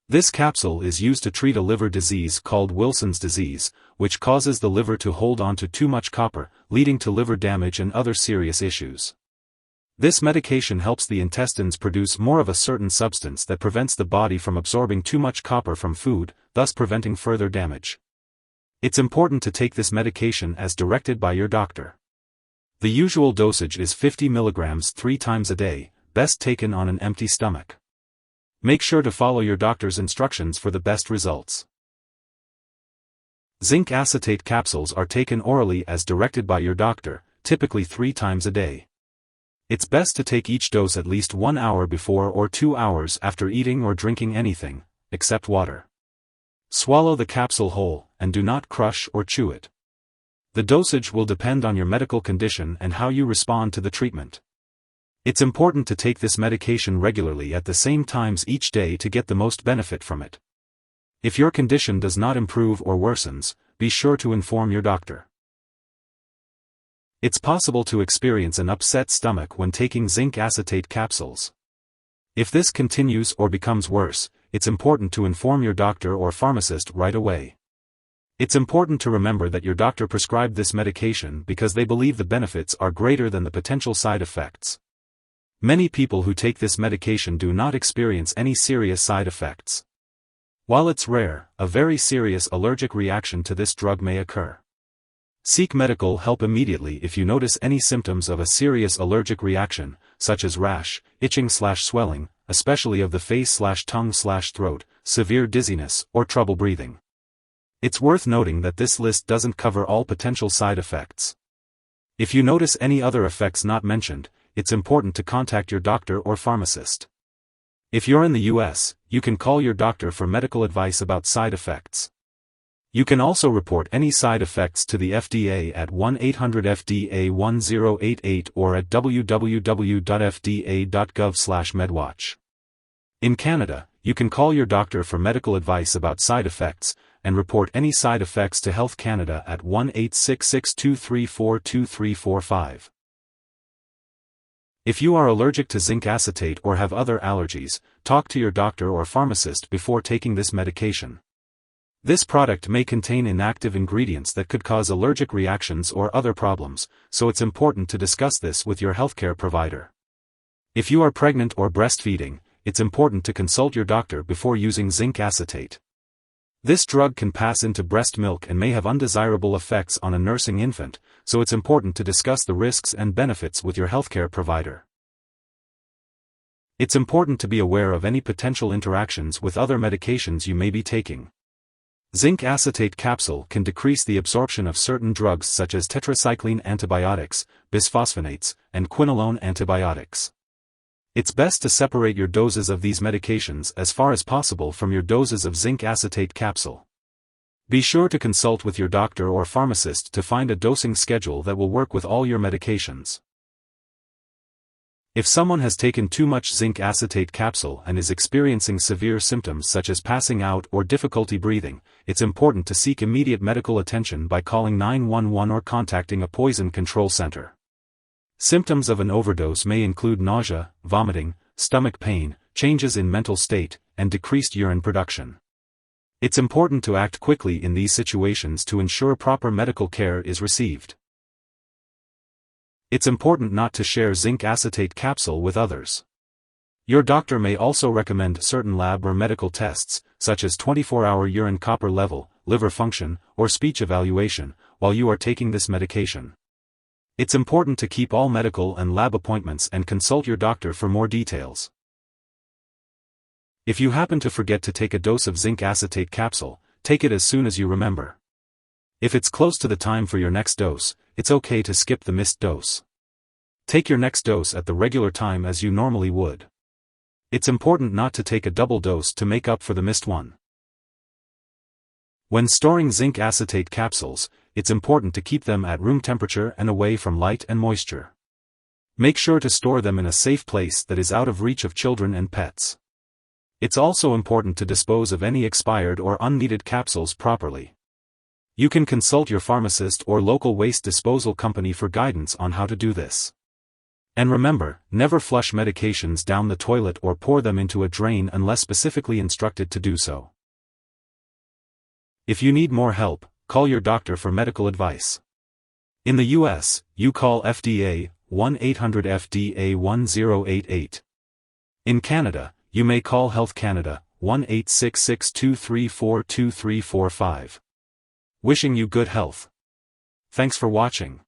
This capsule is used to treat a liver disease called Wilson's disease, which causes the liver to hold on to too much copper, leading to liver damage and other serious issues. This medication helps the intestines produce more of a certain substance that prevents the body from absorbing too much copper from food, thus preventing further damage. It's important to take this medication as directed by your doctor. The usual dosage is 50 mg 3 times a day, best taken on an empty stomach. Make sure to follow your doctor's instructions for the best results. Zinc acetate capsules are taken orally as directed by your doctor, typically 3 times a day. It's best to take each dose at least 1 hour before or 2 hours after eating or drinking anything, except water. Swallow the capsule whole, and do not crush or chew it. The dosage will depend on your medical condition and how you respond to the treatment. It's important to take this medication regularly at the same times each day to get the most benefit from it. If your condition does not improve or worsens, be sure to inform your doctor. It's possible to experience an upset stomach when taking zinc acetate capsules. If this continues or becomes worse, it's important to inform your doctor or pharmacist right away. It's important to remember that your doctor prescribed this medication because they believe the benefits are greater than the potential side effects. Many people who take this medication do not experience any serious side effects. While it's rare, a very serious allergic reaction to this drug may occur. Seek medical help immediately if you notice any symptoms of a serious allergic reaction, such as rash, itching/swelling, especially of the face/tongue/throat, severe dizziness, or trouble breathing. It's worth noting that this list doesn't cover all potential side effects. If you notice any other effects not mentioned, it's important to contact your doctor or pharmacist. If you're in the US, you can call your doctor for medical advice about side effects. You can also report any side effects to the FDA at 1-800-FDA-1088 or at www.fda.gov/medwatch. In Canada, you can call your doctor for medical advice about side effects, and report any side effects to Health Canada at 1-866-234-2345. If you are allergic to zinc acetate or have other allergies, talk to your doctor or pharmacist before taking this medication. This product may contain inactive ingredients that could cause allergic reactions or other problems, so it's important to discuss this with your healthcare provider. If you are pregnant or breastfeeding, it's important to consult your doctor before using zinc acetate. This drug can pass into breast milk and may have undesirable effects on a nursing infant, so it's important to discuss the risks and benefits with your healthcare provider. It's important to be aware of any potential interactions with other medications you may be taking. Zinc acetate capsule can decrease the absorption of certain drugs such as tetracycline antibiotics, bisphosphonates, and quinolone antibiotics. It's best to separate your doses of these medications as far as possible from your doses of zinc acetate capsule. Be sure to consult with your doctor or pharmacist to find a dosing schedule that will work with all your medications. If someone has taken too much zinc acetate capsule and is experiencing severe symptoms such as passing out or difficulty breathing, it's important to seek immediate medical attention by calling 911 or contacting a poison control center. Symptoms of an overdose may include nausea, vomiting, stomach pain, changes in mental state, and decreased urine production. It's important to act quickly in these situations to ensure proper medical care is received. It's important not to share zinc acetate capsule with others. Your doctor may also recommend certain lab or medical tests, such as 24-hour urine copper level, liver function, or speech evaluation, while you are taking this medication. It's important to keep all medical and lab appointments and consult your doctor for more details. If you happen to forget to take a dose of zinc acetate capsule, take it as soon as you remember. If it's close to the time for your next dose, it's okay to skip the missed dose. Take your next dose at the regular time as you normally would. It's important not to take a double dose to make up for the missed one. When storing zinc acetate capsules, it's important to keep them at room temperature and away from light and moisture. Make sure to store them in a safe place that is out of reach of children and pets. It's also important to dispose of any expired or unneeded capsules properly. You can consult your pharmacist or local waste disposal company for guidance on how to do this. And remember, never flush medications down the toilet or pour them into a drain unless specifically instructed to do so. If you need more help, call your doctor for medical advice. In the US, you call FDA, 1-800-FDA-1088. In Canada, you may call Health Canada, 1-866-234-2345. Wishing you good health. Thanks for watching.